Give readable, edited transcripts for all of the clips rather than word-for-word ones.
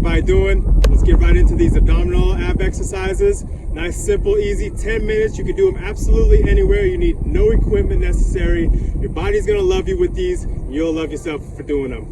everybody doing? Let's get right into these abdominal ab exercises. Nice, simple, easy, 10 minutes. You can do them absolutely anywhere. You need no equipment necessary. Your body's gonna love you with these. You'll love yourself for doing them.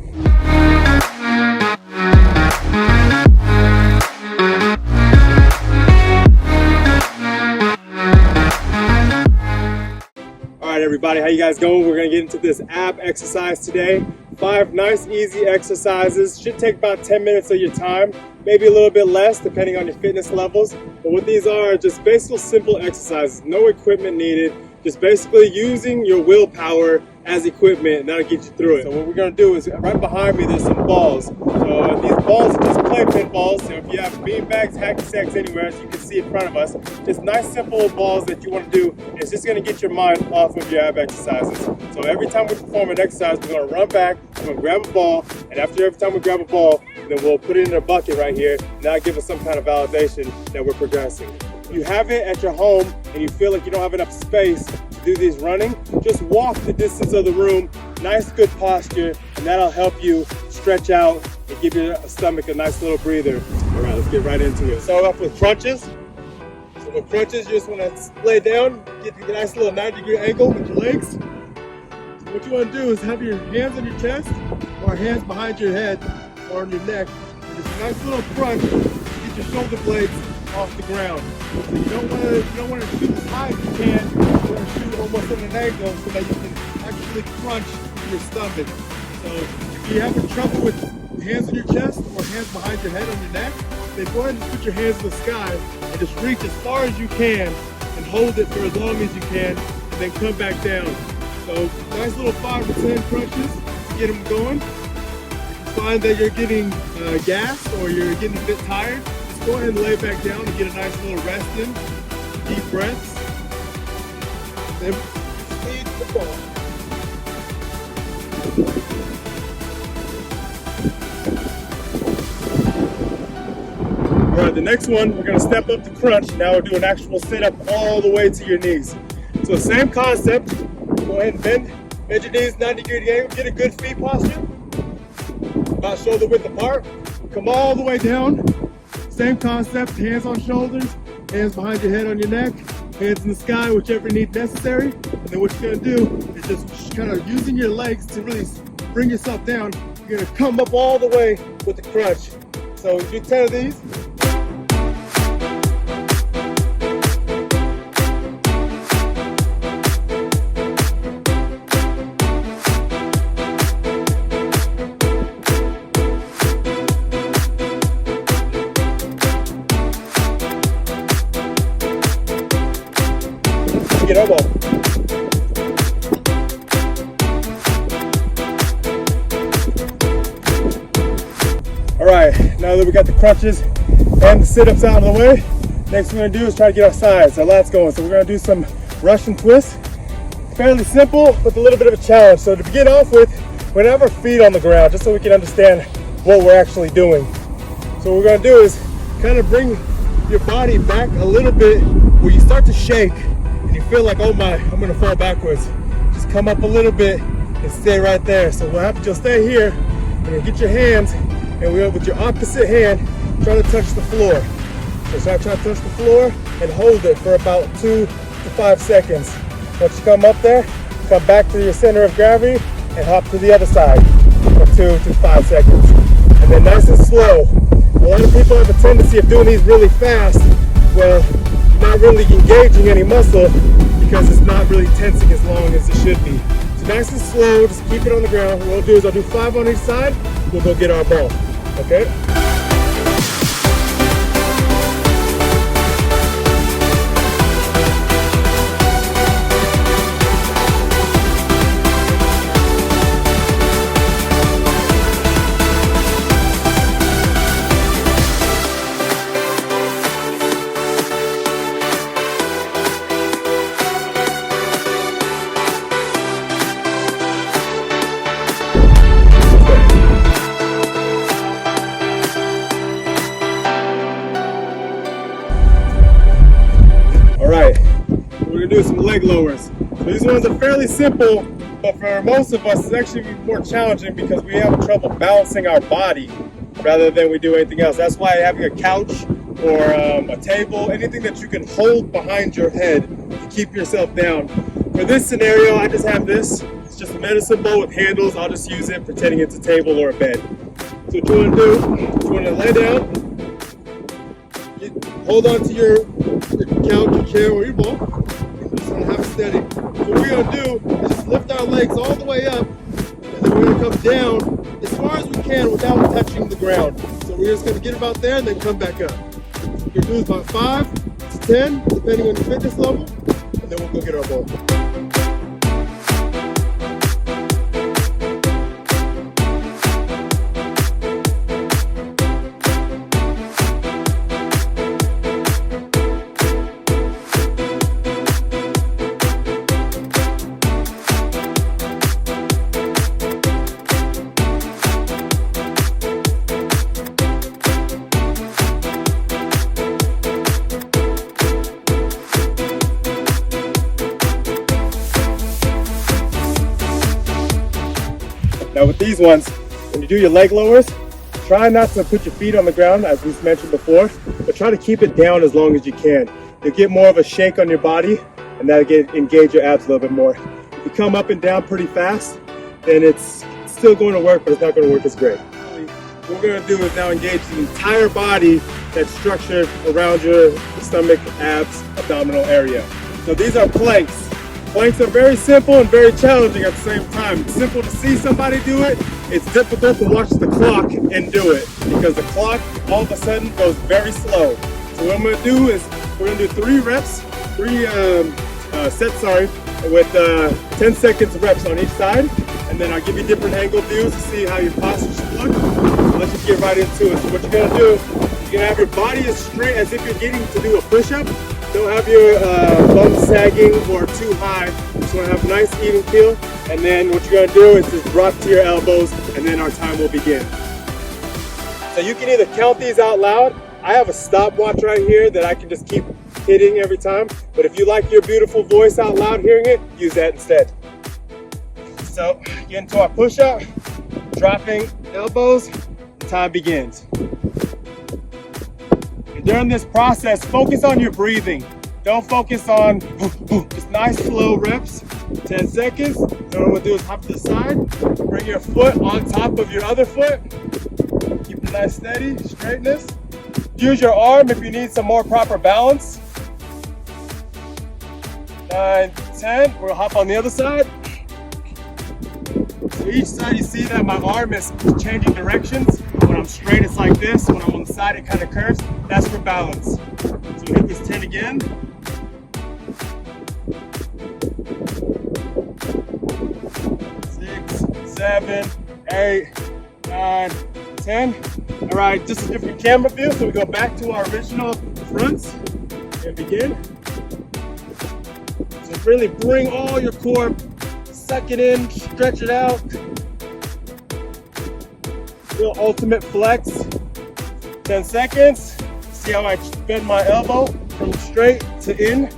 All right, everybody, how you guys going? We're gonna get into this ab exercise today. 5 nice, easy exercises. Should take about 10 minutes of your time, maybe a little bit less depending on your fitness levels. But what these are just basically simple exercises, no equipment needed, just basically using your willpower as equipment, and that'll get you through it. So what we're gonna do is, right behind me, there's some balls. So these balls are just playpen balls. So if you have bean bags, hacky sacks anywhere, as you can see in front of us, just nice simple balls that you want to do. It's just gonna get your mind off of your ab exercises. So every time we perform an exercise, we're gonna run back, we're gonna grab a ball, and after every time we grab a ball, then we'll put it in a bucket right here, and that'll give us some kind of validation that we're progressing. If you have it at your home and you feel like you don't have enough space to do these running, just walk the distance of the room, nice good posture, and that'll help you stretch out and give your stomach a nice little breather. All right, let's get right into it. Start off with crunches. So with crunches, you just want to lay down, get a nice little 90-degree angle with your legs. So what you want to do is have your hands on your chest or hands behind your head or on your neck, and just a nice little crunch, get your shoulder blades off the ground. So you don't want to shoot as high as you can. You want to shoot almost at an angle so that you can actually crunch your stomach. So if you're having trouble with hands on your chest or hands behind your head on your neck, then go ahead and just put your hands in the sky and just reach as far as you can and hold it for as long as you can, and then come back down. So nice little 5 to 10 crunches to get them going. If you find that you're getting gas or you're getting a bit tired, go ahead and lay back down and get a nice little rest in. Deep breaths. Then feed the ball. All right, the next one, we're gonna step up the crunch. Now we'll do an actual sit-up all the way to your knees. So same concept. Go ahead and bend your knees 90-degree angle. Get a good feet posture. About shoulder width apart. Come all the way down. Same concept, hands on shoulders, hands behind your head on your neck, hands in the sky, whichever you need necessary. And then what you're gonna do is just kind of using your legs to really bring yourself down. You're gonna come up all the way with the crunch. So do 10 of these. Get elbow. All right, now that we got the crunches and the sit-ups out of the way, next we're gonna do is try to get our sides, our lats going. So we're gonna do some Russian twists. Fairly simple, with a little bit of a challenge. So to begin off with, we're gonna have our feet on the ground, just so we can understand what we're actually doing. So what we're gonna do is kind of bring your body back a little bit where you start to shake. And you feel like, oh my, I'm gonna fall backwards. Just come up a little bit and stay right there. So what happens, you'll stay here, and you'll get your hands, and with your opposite hand, try to touch the floor. So try to touch the floor and hold it for about 2 to 5 seconds. Once you come up there, come back to your center of gravity and hop to the other side for 2 to 5 seconds. And then nice and slow. A lot of people have a tendency of doing these really fast. Well, not really engaging any muscle because it's not really tensing as long as it should be. So nice and slow, just keep it on the ground. What we'll do is I'll do 5 on each side, we'll go get our ball, okay? Do some leg lowers. So these ones are fairly simple, but for most of us it's actually more challenging because we have trouble balancing our body rather than we do anything else. That's why having a couch or a table, anything that you can hold behind your head to keep yourself down. For this scenario, I just have this. It's just a medicine bowl with handles. I'll just use it pretending it's a table or a bed. So what you want to do, you want to lay down, hold on to your couch, your chair, or your ball. Just want to have it steady. So what we're going to do is just lift our legs all the way up, and then we're going to come down as far as we can without touching the ground. So we're just going to get about there and then come back up. What we're going to do is about 5 to 10, depending on your fitness level, and then we'll go get our ball. Now with these ones, when you do your leg lowers, try not to put your feet on the ground as we mentioned before, but try to keep it down as long as you can. You'll get more of a shake on your body and that'll engage your abs a little bit more. If you come up and down pretty fast, then it's still going to work, but it's not going to work as great. What we're going to do is now engage the entire body that's structured around your stomach, abs, abdominal area. So these are planks. Planks are very simple and very challenging at the same time. It's simple to see somebody do it. It's difficult to watch the clock and do it because the clock all of a sudden goes very slow. So what I'm going to do is we're going to do 3 sets, with 10 seconds reps on each side. And then I'll give you different angle views to see how your posture should look. Let's just get right into it. So what you're going to do, you're going to have your body as straight as if you're getting to do a push-up. Don't have your bum sagging or too high. You just want to have a nice even keel. And then what you're going to do is just drop to your elbows and then our time will begin. So you can either count these out loud. I have a stopwatch right here that I can just keep hitting every time. But if you like your beautiful voice out loud hearing it, use that instead. So get into our push-up, dropping elbows, the time begins. During this process, focus on your breathing. Don't focus on just nice slow reps. 10 seconds. Then what we'll do is hop to the side. Bring your foot on top of your other foot. Keep it nice steady, straightness. Use your arm if you need some more proper balance. 9, 10. We'll hop on the other side. So each side you see that my arm is changing directions. When I'm straight, it's like this. When I'm on the side, it kind of curves. That's for balance. So we hit this 10 again. 6, 7, 8, 9, 10. All right, just a different camera view. So we go back to our original fronts and begin. So really bring all your core, suck it in, stretch it out. Real ultimate flex. 10 seconds. See how I bend my elbow from straight to in.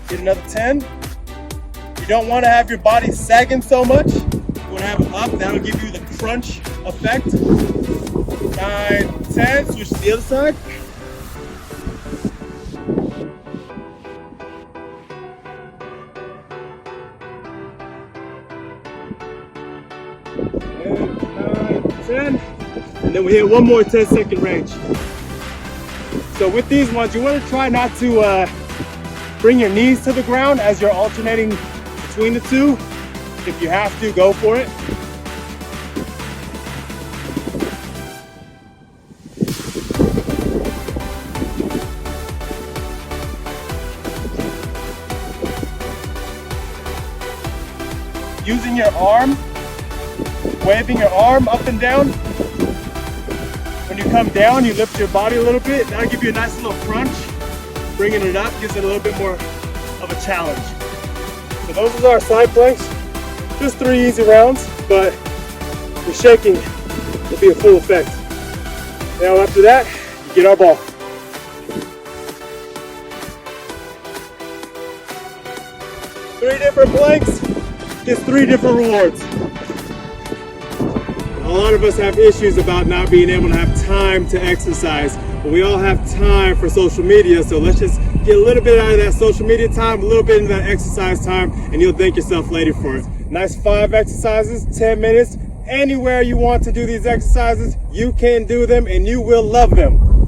Get another 10. You don't want to have your body sagging so much. You want to have it up. That'll give you the crunch effect. 9, 10. Switch to the other side. And 9, 10. And then we hit one more 10-second range. So with these ones, you want to try not to bring your knees to the ground as you're alternating between the two. If you have to, go for it. Using your arm, waving your arm up and down. When you come down, you lift your body a little bit. That'll give you a nice little crunch. Bringing it up gives it a little bit more of a challenge. So those are our side planks. Just 3 easy rounds, but the shaking will be a full effect. Now after that, you get our ball. Three different planks, gets 3 different rewards. A lot of us have issues about not being able to have time to exercise, but we all have time for social media, so let's just get a little bit out of that social media time, a little bit into that exercise time, and you'll thank yourself later for it. Nice 5 exercises, 10 minutes. Anywhere you want to do these exercises, you can do them and you will love them.